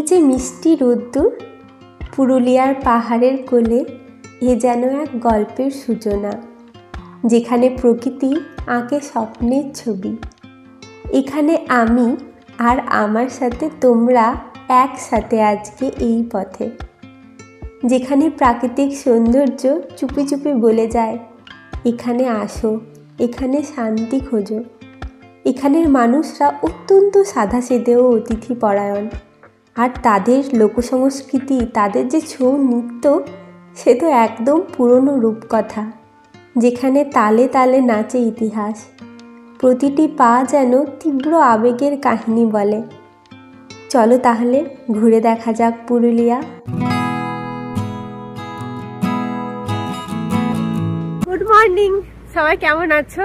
যে মিষ্টি রোদ্দুর পুরুলিয়ার পাহাড়ের কোলে, এ যেন এক গল্পের সূচনা, যেখানে প্রকৃতি আঁকে স্বপ্নের ছবি। এখানে আমি আর আমার সাথে তোমরা একসাথে আজকে এই পথে, যেখানে প্রাকৃতিক সৌন্দর্য চুপি চুপি বলে যায়, এখানে আসো, এখানে শান্তি খোঁজো। এখানের মানুষরা অত্যন্ত সাধাসিধে ও অতিথিপরায়ণ, আর তাদের লোকসংস্কৃতি, তাদের যে ছৌ নৃত্য, সে তো একদম পুরনো রূপকথা, যেখানে তালে তালে নাচে ইতিহাস। প্রতিটি পা যেন তীব্র আবেগের কাহিনী বলে। চলো তাহলে ঘুরে দেখা যাক পুরুলিয়া। গুড মর্নিং, সবাই কেমন আছো?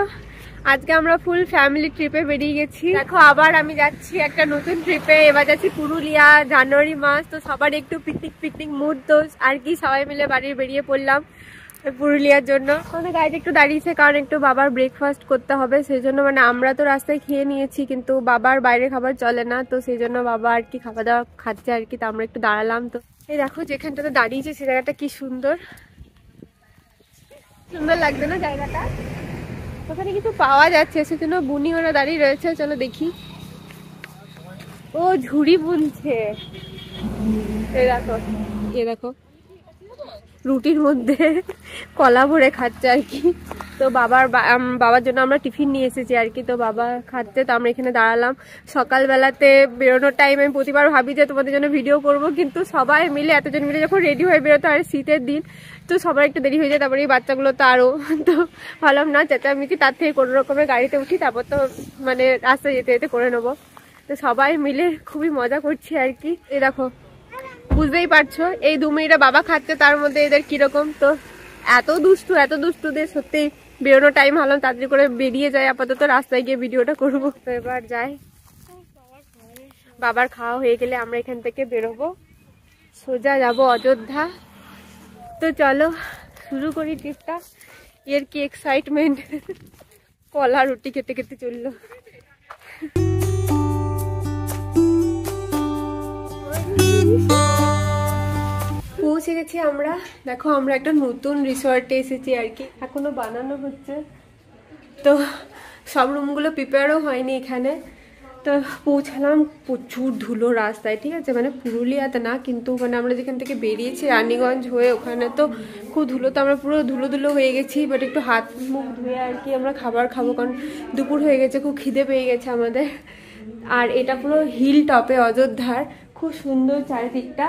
আজকে আমরা ফুল ফ্যামিলি ট্রিপে বেরিয়ে গেছি। দেখো, আবার আমি যাচ্ছি একটা নতুন ট্রিপে। এবার যাচ্ছি পুরুলিয়া, জানুয়ারি মাস, তো সবার একটু পিকনিক মুড, তো আর কি সবাই মিলে বাড়ি বেরিয়ে পড়লাম পুরুলিয়ার জন্য। আমাদের গাড়িটা একটু দাঁড়িয়েছে কারণ একটু বাবার ব্রেকফাস্ট করতে হবে, সেই জন্য। মানে আমরা তো রাস্তায় খেয়ে নিয়েছি, কিন্তু বাবার বাইরে খাবার চলে না, তো সেই জন্য বাবা আর কি খাওয়া দাওয়া খাচ্ছে আর কি। তো আমরা একটু দাঁড়ালাম। তো এই দেখো যেখানটাতে দাঁড়িয়েছে সে জায়গাটা কি সুন্দর সুন্দর লাগছে না জায়গাটা? ওখানে কিছু পাওয়া যাচ্ছে, সেজন্য বুনি ওরা দাঁড়িয়ে রয়েছে। চলো দেখি। ও ঝুড়ি বুনছে। এ দেখো রুটির মধ্যে কলা ভরে খাচ্ছে আর কি। তো বাবার জন্য আমরা টিফিন নিয়ে এসেছি আর কি। তো বাবা খাচ্ছে, তো আমরা এখানে দাঁড়ালাম। সকালবেলাতে বেরোনোর টাইম আমি প্রতিবার ভাবি যে তোমাদের জন্য ভিডিও করব, কিন্তু সবাই মিলে এতজন মিলে যখন রেডি হয়ে বেরোতো, আর শীতের দিন তো সবার একটু দেরি হয়ে যায়। তারপরে এই বাচ্চাগুলো তো আরও, তো ভাবলাম না চেঁচামেচি, তার থেকে কোনো রকমের গাড়িতে উঠি, তারপর তো মানে রাস্তায় যেতে যেতে করে নেবো। তো সবাই মিলে খুবই মজা করছি আর কি। এই দেখো, বুঝতেই পারছো এই 2 মিনিটে বাবা খাচ্ছে, তার মধ্যে এদের কিরকম। তো এত দুষ্টুদের সত্যি বেরোনোর টাইম হলাম, তাড়াতাড়ি করে বেরিয়ে যায়। আপাতত রাস্তায় গিয়ে ভিডিওটা করবো। তো এবার যাই, বাবার খাওয়া হয়ে গেলে আমরা এখান থেকে বেরোবো, সোজা যাবো অযোধ্যা। তো চলো শুরু করি ট্রিপটা। এর কি এক্সাইটমেন্ট! কলা রুটি খেতে খেতে চললো। পৌঁছে গেছি আমরা। দেখো, আমরা একটা নতুন রিসর্টে এসেছি আর কি, এখনো বানানো হচ্ছে। তো সব রুমগুলো প্রিপেয়ারও হয়নি এখানে। তো পৌঁছালাম, প্রচুর ধুলো রাস্তায়, ঠিক আছে, মানে পুরুলিয়াতে না, কিন্তু মানে আমরা যেখান থেকে বেরিয়েছি রানীগঞ্জ হয়ে, ওখানে তো খুব ধুলো। তো আমরা পুরো ধুলো হয়ে গেছি, বাট একটু হাত মুখ ধুয়ে আর কি আমরা খাবার খাবো, কারণ দুপুর হয়ে গেছে, খুব খিদে পেয়ে গেছে আমাদের। আর এটা পুরো হিল টপে অযোধ্যার, খুব সুন্দর চারিদিকটা,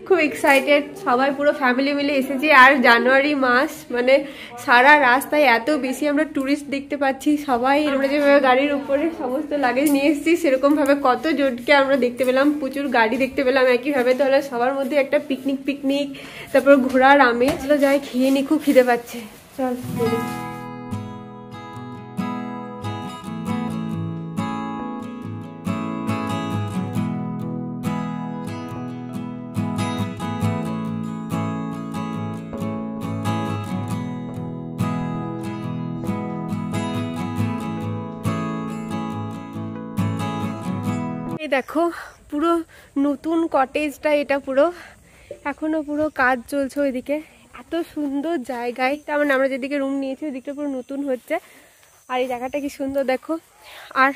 খুব এক্সাইটেড। সবাই পুরো ফ্যামিলি মিলে এসেছি। আর জানুয়ারি মাস মানে সারা রাস্তায় এত বেশি আমরা টুরিস্ট দেখতে পাচ্ছি। সবাই আমরা যেভাবে গাড়ির উপরে সমস্ত লাগেজ নিয়ে এসেছি, সেরকম ভাবে কত জনকে আমরা দেখতে পেলাম, প্রচুর গাড়ি দেখতে পেলাম একইভাবে। তাহলে সবার মধ্যে একটা পিকনিক, তারপর ঘোরার আমেজ। চলো যাই, খেয়ে নি, খুব খিদে পাচ্ছে। চল। দেখো পুরো নতুন কটেজটা, এটা পুরো এখনো পুরো কাজ চলছে ওইদিকে। এত সুন্দর জায়গায়, তার মানে আমরা যেদিকে রুম নিয়েছি ওইদিকটা পুরো নতুন হচ্ছে। আর এই জায়গাটা কি সুন্দর দেখো। আর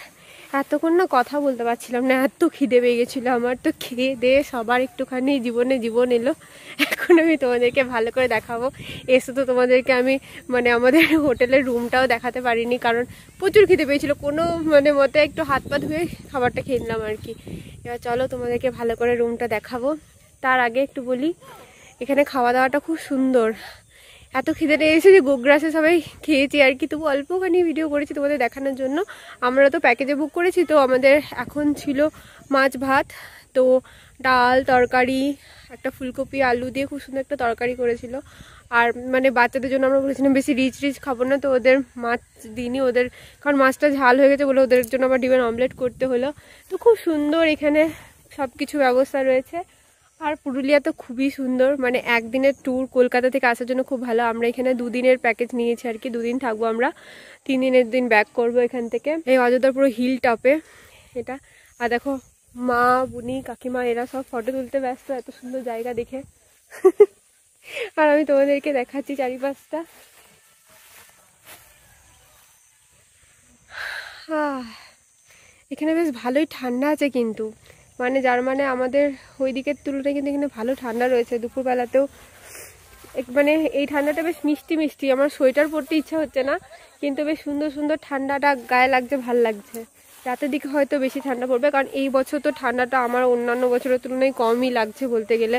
এতক্ষণ না কথা বলতে পারছিলাম না, এত খিদে পেয়ে গেছিলো আমার। তো খেয়ে দিয়ে সবার একটুখানি জীবন এলো। এখন আমি তোমাদেরকে ভালো করে দেখাবো। এসে তো তোমাদেরকে আমি মানে আমাদের হোটেলের রুমটাও দেখাতে পারিনি, কারণ প্রচুর খিদে পেয়েছিলো। কোনো মানে মতে একটু হাত পা ধুয়ে খাবারটা খেয়ে নিলাম আর কি। এবার চলো তোমাদেরকে ভালো করে রুমটা দেখাবো। তার আগে একটু বলি, এখানে খাওয়া দাওয়াটা খুব সুন্দর। এত খিদে লেগেছে যে গোগ্রাসে সবাই খেয়েছি আর কি, তবু অল্পখানি ভিডিও করেছি তোমাদের দেখানোর জন্য। আমরা তো প্যাকেজে বুক করেছি, তো আমাদের এখন ছিল মাছ ভাত, তো ডাল, তরকারি, একটা ফুলকপি আলু দিয়ে খুব সুন্দর একটা তরকারি করেছিল। আর মানে বাচ্চাদের জন্য আমরা বলেছিলাম বেশি রিচ খাবো না, তো ওদের মাছ দিইনি ওদের, কারণ মাছটা ঝাল হয়ে গেছে বলে ওদের জন্য আবার ডিমের অমলেট করতে হলো। তো খুব সুন্দর এখানে সব কিছু ব্যবস্থা রয়েছে। আর পুরুলিয়া তো খুবই সুন্দর, মানে একদিনের ট্যুর কলকাতা থেকে আসার জন্য খুব ভালো। আমরা এখানে 2 দিনের প্যাকেজ নিয়েছি আর কি, 2 দিন থাকবো আমরা, 3 দিনের দিন ব্যাক করবো এখান থেকে। এই অযোধ্যা পুরো হিল টপে এটা। আর দেখো মা, বুনি, কাকিমা এরা সব ফটো তুলতে ব্যস্ত এত সুন্দর জায়গা দেখে। আর আমি তোমাদেরকে দেখাচ্ছি চারিপাশটা। এখানে বেশ ভালোই ঠান্ডা আছে কিন্তু, মানে যার মানে আমাদের ওই দিকের তুলনায় কিন্তু এখানে ভালো ঠান্ডা রয়েছে। দুপুরবেলাতেও মানে এই ঠান্ডাটা বেশ মিষ্টি মিষ্টি, আমার সোয়েটার পরতে ইচ্ছা হচ্ছে না, কিন্তু বেশ সুন্দর সুন্দর ঠান্ডাটা গায়ে লাগছে, ভাল লাগছে। রাতের দিকে হয়তো বেশি ঠান্ডা পড়বে, কারণ এই বছর তো ঠান্ডাটা আমার অন্যান্য বছরের তুলনায় কমই লাগছে বলতে গেলে।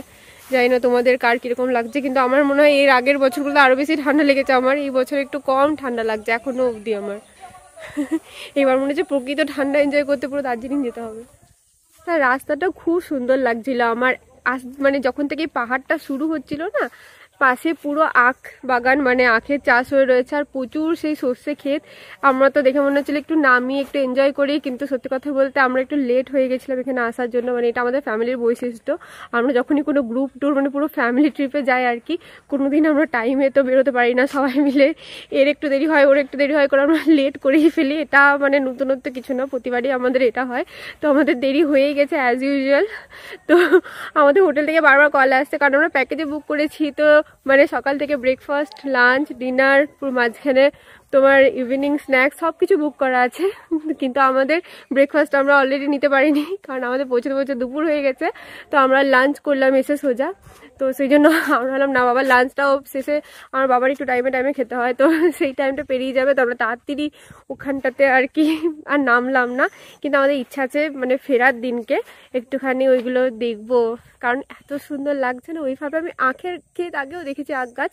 জানি না তোমাদের কার কীরকম লাগছে, কিন্তু আমার মনে হয় এর আগের বছরগুলো আরও বেশি ঠান্ডা লেগেছে, আমার এই বছর একটু কম ঠান্ডা লাগছে এখনও অবধি আমার। এবার মনে হচ্ছে প্রকৃত ঠান্ডা এনজয় করতে পুরো দার্জিলিং যেতে হবে। তার রাস্তাটা খুব সুন্দর লাগছিল আমার, মানে যখন থেকে পাহাড়টা শুরু হচ্ছিল না, পাশে পুরো আখ বাগান, মানে আখের চাষ হয়ে রয়েছে, আর প্রচুর সেই সর্ষে ক্ষেত। আমরা তো দেখে মনে হচ্ছিল একটু নামিয়ে একটু এনজয় করি, কিন্তু সত্যি কথা বলতে আমরা একটু লেট হয়ে গেছিলাম এখানে আসার জন্য। মানে এটা আমাদের ফ্যামিলির বৈশিষ্ট্য, আমরা যখনই কোনো গ্রুপ ট্যুর মানে পুরো ফ্যামিলি ট্রিপে যাই আর কি, কোনোদিন আমরা টাইমে তো বেরোতে পারি না সবাই মিলে, এর একটু দেরি হয় ওর একটু দেরি হয় করে আমরা লেট করেই ফেলি। এটা মানে নতুনত্ব কিছু না, প্রতিবারই আমাদের এটা হয়। তো আমাদের দেরি হয়েই গেছে অ্যাজ ইউজুয়াল। তো আমাদের হোটেল থেকে বারবার কল আসছে, কারণ আমরা প্যাকেজে বুক করেছি। তো মানে সকাল থেকে ব্রেকফাস্ট, লাঞ্চ, ডিনার, পুরো মাঝখানে তোমার ইভিনিং স্ন্যাক্স সব কিছু বুক করা আছে, কিন্তু আমাদের ব্রেকফাস্ট আমরা অলরেডি নিতে পারিনি, কারণ আমাদের পৌঁছতে পৌঁছতে দুপুর হয়ে গেছে। তো আমরা লাঞ্চ করলাম এসে সোজা। তো সেই জন্য আমরা বললাম না বাবা, লাঞ্চটাও শেষে আমার বাবার একটু টাইমে টাইমে খেতে হয়, তো সেই টাইমটা পেরিয়ে যাবে। তো আমরা তাড়াতাড়ি ওখানটাতে আর কি আর নামলাম না, কিন্তু আমাদের ইচ্ছা আছে মানে ফেরার দিনকে একটুখানি ওইগুলো দেখবো, কারণ এত সুন্দর লাগছে না। ওইভাবে আমি আখের ক্ষেত আগেও দেখেছি, আখ গাছ,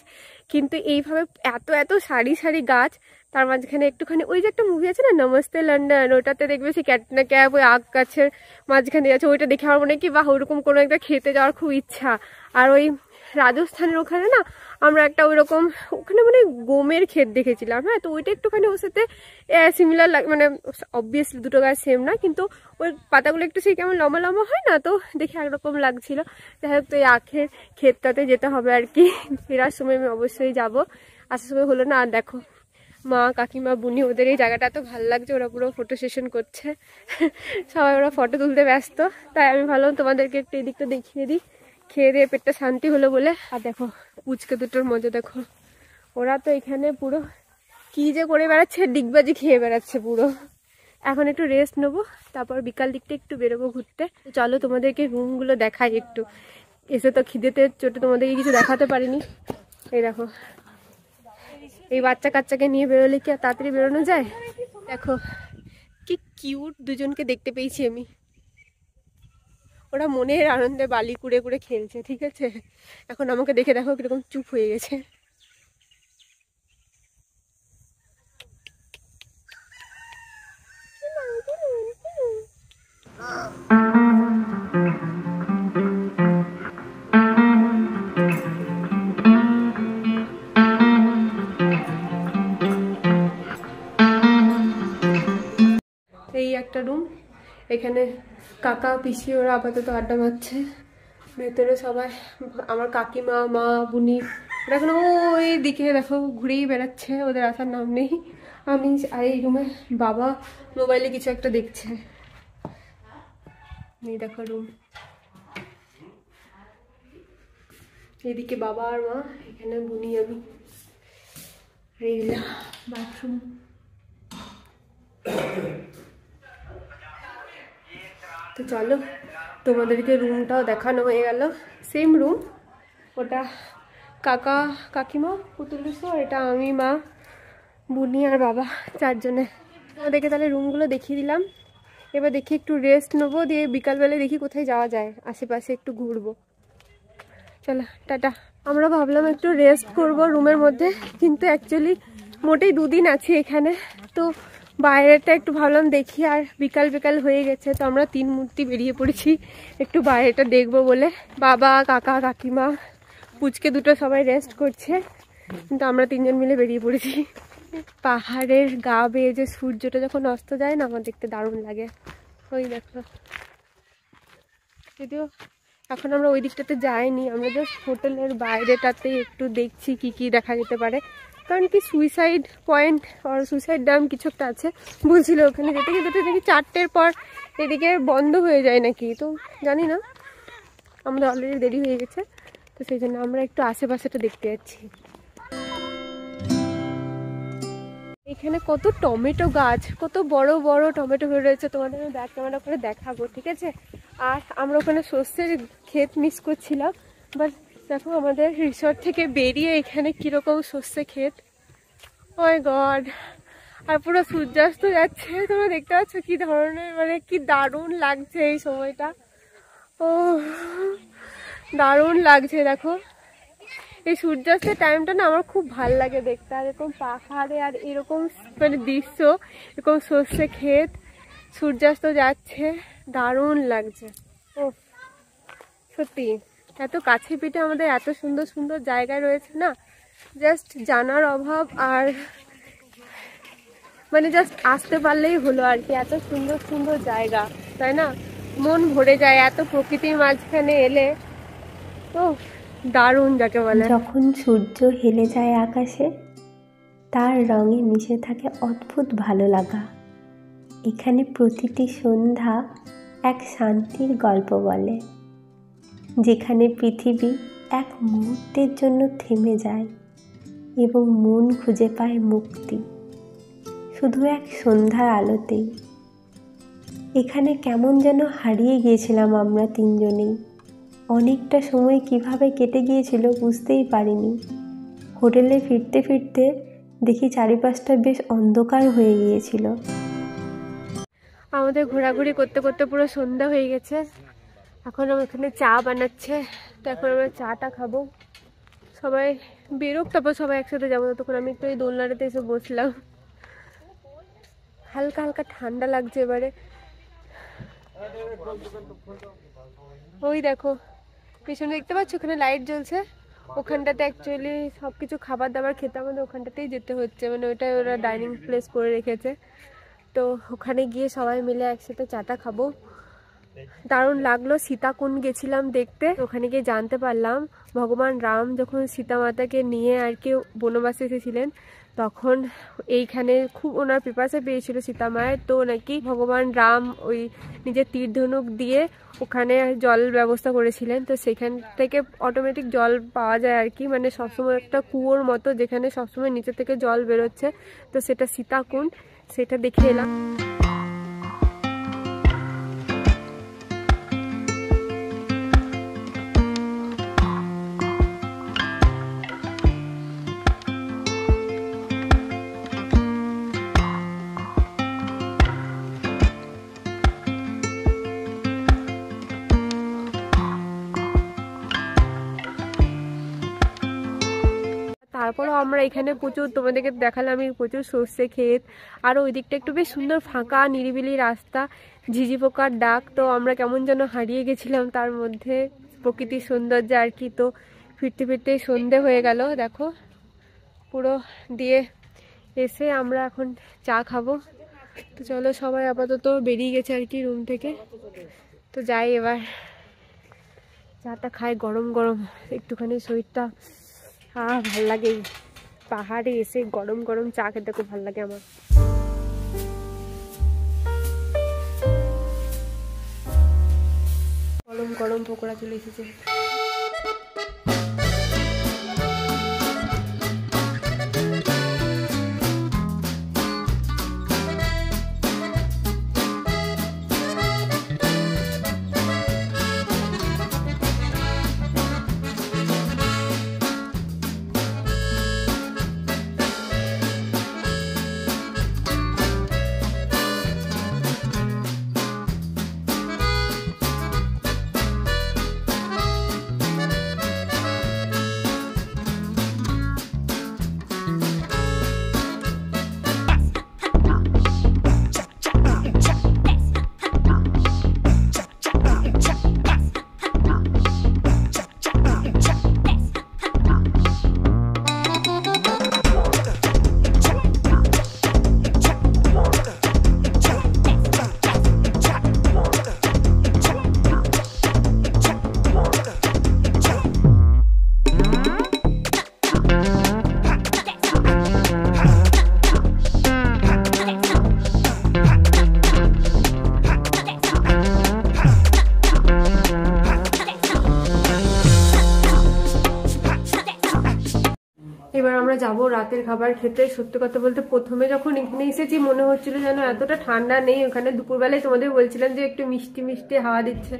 কিন্তু এইভাবে এত এত সারি সারি গাছ, তার মাঝখানে একটুখানি ওই যে একটা মুভি আছে না নমস্তে লন্ডন, ওটাতে দেখবে সেই ক্যাটরিনা ক্যাফ ওই আখ গাছের মাঝখানে আছে, ওইটা দেখে আমার মনে হয় কি বাহ, ওইরকম কোনো একটা খেতে যাওয়ার খুব ইচ্ছা। আর ওই রাজস্থানের ওখানে না আমরা একটা ওইরকম ওখানে মানে গমের ক্ষেত দেখেছিলাম, হ্যাঁ, তো ওইটা একটুখানি ওর সাথে সিমিলার লাগে, মানে অবভিয়াসলি দুটো গাছ সেম না, কিন্তু ওই পাতাগুলো একটু সেই কেমন লম্বা লম্বা হয় না, তো দেখে একরকম লাগছিল। যাই হোক, তো এই আখের ক্ষেতটাতে যেতে হবে আর কি, ফেরার সময় আমি অবশ্যই যাব, আসার সময় হলো না। আর দেখো মা, কাকিমা, বুনি, ওদের এই জায়গাটা এত ভালো লাগছে, ওরা পুরো ফটো সেশন করছে, সবাই ওরা ফটো তুলতে ব্যস্ত। তাই আমি ভাবলাম তোমাদেরকে একটু এদিকটা দেখিয়ে দিই, খেয়ে দিয়ে পেটটা শান্তি হলো বলে। আর দেখো পুচকে দুটোর মজা দেখো, ওরা তো এখানে পুরো কি যে করে বেড়াচ্ছে, ডিগবাজি খেয়ে বেড়াচ্ছে পুরো। এখন একটু রেস্ট নেবো, তারপর বিকাল দিকটা একটু বেরোবো ঘুরতে। চলো তোমাদেরকে রুমগুলো দেখাই একটু, এসে তো খিদেতে চোটে তোমাদেরকে কিছু দেখাতে পারিনি। এই দেখো, এই বাচ্চা কাচ্চাকে নিয়ে বেরোলে কি আর তাড়াতাড়ি বেরোনো যায়? দেখো কি কিউট দুজনকে দেখতে পেয়েছি আমি, ওরা মনের আনন্দে বালি কুড়ে কুড়ে খেলছে, ঠিক আছে। এখন আমাকে দেখে দেখো কিরকম চুপ হয়ে গেছে। এই একটা রুম, এখানে কাকা পিসি ওরা আপাতত আড্ডা মারছে, ভেতরে সবাই আমার কাকিমা, মা, বুনি ওরা এখন ওই দিকে দেখো ঘুরেই বেড়াচ্ছে, ওদের আসার নাম নেই। আমি আর এই রুমে বাবা মোবাইলে কিছু একটা দেখছে। এই দেখো রুম, এদিকে বাবা আর মা, এখানে বুনি, আমি। এই বাথরুম, তো চলো তোমাদেরকে রুমটাও দেখানো হয়ে গেল। সেম রুম, ওটা কাকা কাকিমা পুতুলুসো, এটা আমি, মা, বুনি আর বাবা, চারজনে। ওদেরকে তাহলে রুমগুলো দেখিয়ে দিলাম। এবার দেখি একটু রেস্ট নেবো, দিয়ে বিকালবেলায় দেখি কোথায় যাওয়া যায়, আশেপাশে একটু ঘুরবো। চলো টাটা। আমরা ভাবলাম একটু রেস্ট করব রুমের মধ্যে, কিন্তু অ্যাকচুয়ালি মোটেই দুদিন আছি এখানে, তো বাইরেটা একটু ভাবলাম দেখি। আর বিকাল বিকাল হয়ে গেছে, তো আমরা তিন মূর্তি বেরিয়ে পড়েছি একটু বাইরেটা দেখবো বলে। বাবা, কাকা, কাকিমা, পুচকে দুটো সবাই রেস্ট করছে, কিন্তু আমরা তিনজন মিলে বেরিয়ে পড়েছি। পাহাড়ের গা বেয়ে যে সূর্যটা যখন অস্ত যায় না, আমার দেখতে দারুণ লাগে। ওই দেখো, যদিও এখন আমরা ওই দিকটাতে যাইনি, আমরা জাস্ট হোটেলের বাইরেটাতে একটু দেখছি কি কি দেখা যেতে পারে। কারণ কি সুইসাইড পয়েন্ট আর সুইসাইড ড্যাম কিছু একটা আছে বলছিল ওখানে যেতে, কিন্তু দেখি 4টের পর এদিকে বন্ধ হয়ে যায় নাকি, তো জানি না। আমাদের অলরেডি দেরি হয়ে গেছে, তো সেই জন্য আমরা একটু আশেপাশেটা দেখতে যাচ্ছি। এখানে কত টমেটো গাছ, কত বড় বড় টমেটো হয়ে রয়েছে, তোমাদের আমি ব্যাক ক্যামেরা করে দেখাবো, ঠিক আছে। আর আমরা ওখানে সর্ষের ক্ষেত মিস করছিলাম, বাট দেখো আমাদের রিসর্ট থেকে বেরিয়ে এখানে কিরকম সর্ষে ক্ষেত, ওই গড। আর পুরো সূর্যাস্ত যাচ্ছে, তোমরা দেখতে পাচ্ছ কি ধরনের, মানে কি দারুণ লাগছে এই সময়টা। ও দারুণ লাগছে, দেখো এই সূর্যাস্তের টাইমটা না আমার খুব ভাল লাগে দেখতে। আর এরকম পাহাড়ে আর এরকম মানে দৃশ্য, এরকম সর্ষে ক্ষেত, সূর্যাস্ত যাচ্ছে, দারুণ লাগছে। ও সত্যি এত কাছে পিঠে আমাদের এত সুন্দর সুন্দর জায়গায় রয়েছে না, জাস্ট জানার অভাব, আর মানে জাস্ট আসতে পারলেই হলো আর কি। এত সুন্দর সুন্দর জায়গা, তাই না, মন ভরে যায় এত প্রকৃতির মাঝখানে এলে, তো দারুণ যাকে বলে। যখন সূর্য হেলে যায় আকাশে, তার রঙে মিশে থাকে অদ্ভুত ভালো লাগা। এখানে প্রতিটি সন্ধ্যা এক শান্তির গল্প বলে, যেখানে পৃথিবী এক মুহূর্তের জন্য থেমে যায় এবং মন খুঁজে পায় মুক্তি শুধু এক সন্ধ্যার আলোতেই। এখানে কেমন যেন হারিয়ে গিয়েছিলাম আমরা তিনজনেই। অনেকটা সময় কিভাবে কেটে গিয়েছিল বুঝতেই পারিনি। হোটেলে ফিরতে ফিরতে দেখি চারিপাশটা বেশ অন্ধকার হয়ে গিয়েছিল। আমাদের ঘোরাঘুরি করতে করতে পুরো সন্ধ্যা হয়ে গেছে। এখন আমার এখানে চা বানাচ্ছে, তো এখন আমরা চাটা খাবো। সবাই বেরোক, তারপর সবাই একসাথে যাবো। তখন আমি একটু এই দোলনাটাতে এসে বসলাম, হালকা হালকা ঠান্ডা লাগছে এবারে। ওই দেখো পিছনে দেখতে পাচ্ছ, ওখানে লাইট জ্বলছে, ওখানটাতে অ্যাকচুয়ালি সব কিছু খাবার দাবার খেতে আমাদের ওখানটাতেই যেতে হচ্ছে, মানে ওইটাই ওরা ডাইনিং প্লেস করে রেখেছে। তো ওখানে গিয়ে সবাই মিলে একসাথে চাটা খাবো। দারুণ লাগলো। সীতাকুণ্ড গেছিলাম দেখতে, ওখানে গিয়ে জানতে পারলাম ভগবান রাম যখন সীতা মাতাকে নিয়ে আর কি বনবাসে এসেছিলেন, তখন এইখানে খুব ওনার পিপাসা পেয়েছিল সীতা মায়ের, তো নাকি ভগবান রাম ওই নিজের তীর ধনুক দিয়ে ওখানে জল ব্যবস্থা করেছিলেন। তো সেখান থেকে অটোমেটিক জল পাওয়া যায় আর কি, মানে সবসময় একটা কুয়োর মতো যেখানে সবসময় নিচে থেকে জল বেরোচ্ছে, তো সেটা সীতাকুণ্ড, সেটা দেখে এলাম। তারপরও আমরা এখানে প্রচুর, তোমাদেরকে দেখালাম আমি, প্রচুর সর্ষে ক্ষেত, আর ওই দিকটা একটু বেশ সুন্দর ফাঁকা নিরিবিলি রাস্তা, ঝিঝি পোকার ডাক, তো আমরা কেমন যেন হারিয়ে গেছিলাম তার মধ্যে, প্রকৃতির সৌন্দর্য আর কি। তো ফিরতে ফিরতে সন্ধে হয়ে গেল দেখো পুরো, দিয়ে এসে আমরা এখন চা খাবো। তো চলো সবাই আপাতত বেরিয়ে গেছে আর কি রুম থেকে, তো যাই এবার চাটা খাই গরম গরম, একটুখানি শরীরটা ভাল লাগে। পাহাড়ে এসে গরম গরম চা খেতে খুব ভালো লাগে আমার। গরম গরম পকোড়া চলে এসেছে। এবার আমরা যাব রাতের খাবার খেতে। সত্যি কথা বলতে প্রথমে যখন এখানে এসেছি মনে হচ্ছিল যেন এতটা ঠান্ডা নেই। ওখানে দুপুরবেলায় তোমাদের বলছিলাম যে একটু মিষ্টি মিষ্টি হাওয়া দিচ্ছে,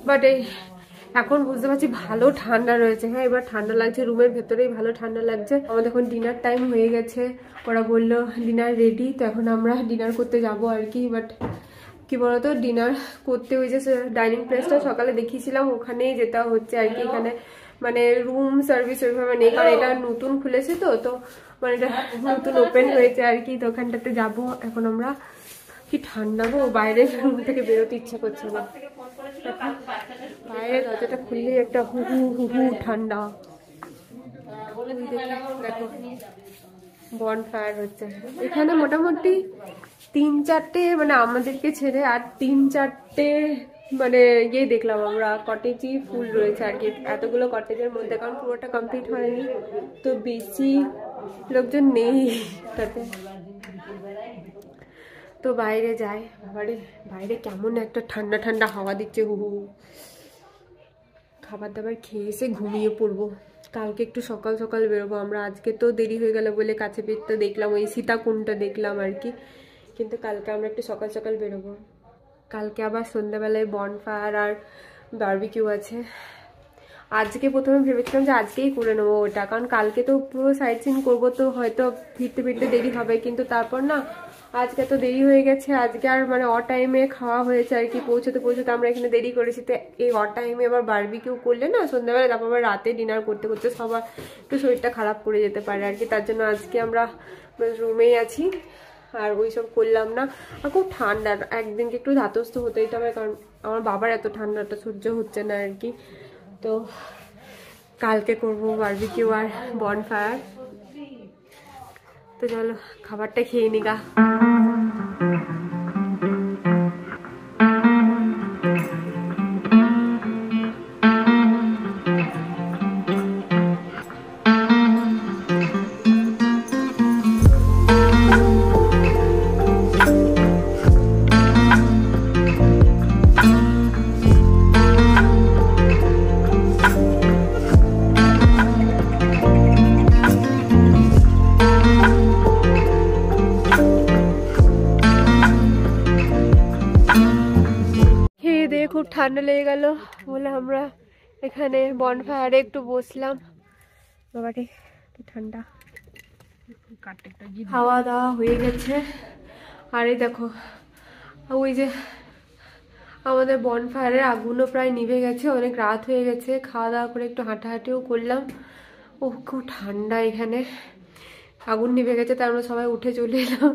বাট এই এখন বুঝতে পারছি ভালো ঠান্ডা রয়েছে। হ্যাঁ এবার ঠান্ডা লাগছে, রুমের ভেতরেই ভালো ঠান্ডা লাগছে। আমাদের এখন ডিনার টাইম হয়ে গেছে, ওরা বললো ডিনার রেডি, তো এখন আমরা ডিনার করতে যাব আর কি। বাট কি বলতো, ডিনার করতে ওই যে ডাইনিং প্লেসটা সকালে দেখিয়েছিলাম ওখানেই যেতে হচ্ছে আর কি। এখানে মানে রুম সার্ভিস ওইভাবে নেই, কারণ এটা নতুন খুলেছে তো তো মানে এটা নতুন ওপেন হয়েছে আর কি। তো ওখানটাতে যাবো এখন আমরা। কি ঠান্ডা গো, বাইরে রুম থেকে বেরোতে ইচ্ছা করছে না। বাইরে দরজাটা খুললেই একটা হু হু হু হু ঠান্ডা। দেখো বনফায়ার হচ্ছে এখানে মোটামুটি 3-4টে মানে আমাদেরকে ছেড়ে আর 3-4টে মানে ইয়ে দেখলাম আমরা, কটেজই ফুল রয়েছে আর কি এতগুলো কটেজের মধ্যে, কারণ পুরোটা কমপ্লিট হয়নি তো বেশি লোকজন নেই তাতে। তো বাইরে যাই, বাইরে কেমন একটা ঠান্ডা ঠান্ডা হাওয়া দিচ্ছে, হু হু। খাবার দাবার খেয়ে এসে ঘুমিয়ে পড়বো, কালকে একটু সকাল সকাল বেরোবো আমরা। আজকে তো দেরি হয়ে গেল বলে কাছে পেটটা দেখলাম, ওই সীতাকুণ্ডটা দেখলাম আর কি, কিন্তু কালকে আমরা একটু সকাল সকাল বেরোবো। কালকে আবার সন্ধ্যাবেলায় বনফায়ার আর বারবিকিউ আছে। আজকে প্রথমে ভেবেছিলাম যে আজকেই করে নেবো ওটা, কারণ কালকে তো পুরো সাইট সিন করবো তো হয়তো ফিরতে ফিরতে দেরি হবে, কিন্তু তারপর না আজকে তো দেরি হয়ে গেছে। আজকে আর মানে টাইমে খাওয়া হয়েছে আর কি, পৌঁছতে পৌঁছতে আমরা এখানে দেরি করেছি। তো এই টাইমে আবার বারবিকিউ করলে না সন্ধ্যাবেলা, তারপর আবার রাতে ডিনার করতে করতে সবার একটু শরীরটা খারাপ করে যেতে পারে আর কি। তার জন্য আজকে আমরা রুমেই আছি আর ওইসব করলাম না। আর খুব ঠান্ডা, একদিনকে একটু ধাতস্থ হতেই হবে, কারণ আমার বাবার এত ঠান্ডাটা সহ্য হচ্ছে না আর কি। তো কালকে করবো বারবিকিউ আর বনফায়ার। তো চলো খাবারটা খেয়ে নিগা। খুব ঠান্ডা লেগে গেল বলে আমরা এখানে বনফায়ারে একটু বসলাম। বাবারে কি ঠান্ডা। খাওয়া দাওয়া হয়ে গেছে, আর এই দেখো ওই যে আমাদের বনফায়ারের আগুনও প্রায় নিভে গেছে, অনেক রাত হয়ে গেছে। খাওয়া দাওয়া করে একটু হাঁটাহাঁটিও করলাম। ও খুব ঠান্ডা এখানে, আগুন নিভে গেছে তাই আমরা সবাই উঠে চলে এলাম।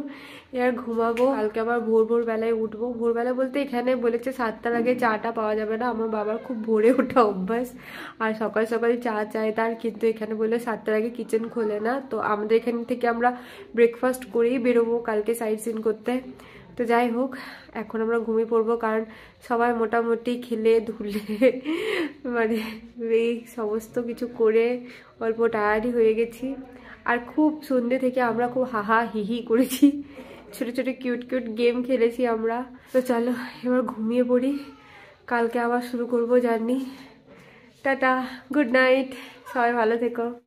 এবার ঘুমাবো, কালকে আবার ভোর বেলায় উঠবো। ভোরবেলা বলতে এখানে বলেছে 7টার আগে চাটা পাওয়া যাবে না। আমার বাবার খুব ভোরে ওঠা অভ্যাস, আর সকাল সকাল চা চায় তার, কিন্তু এখানে বললে 7টার আগে কিচেন খোলে না। তো আমাদের এখান থেকে আমরা ব্রেকফাস্ট করেই বেরোবো কালকে সাইট সিন করতে। তো যাই হোক এখন আমরা ঘুমিয়ে পড়বো, কারণ সবাই মোটামুটি খেলে ধুলে মানে এই সমস্ত কিছু করে অল্প টায়ার্ডই হয়ে গেছি। আর খুব সন্ধ্যে থেকে আমরা খুব হাহা হিহি করেছি, ছোট ছোট কিউট কিউট গেম খেলেছি আমরা। তো চলো এবার ঘুমিয়ে পড়ি, কালকে আবার শুরু করবো জার্নি। টাটা, গুড নাইট, সবাই ভালো থেকো।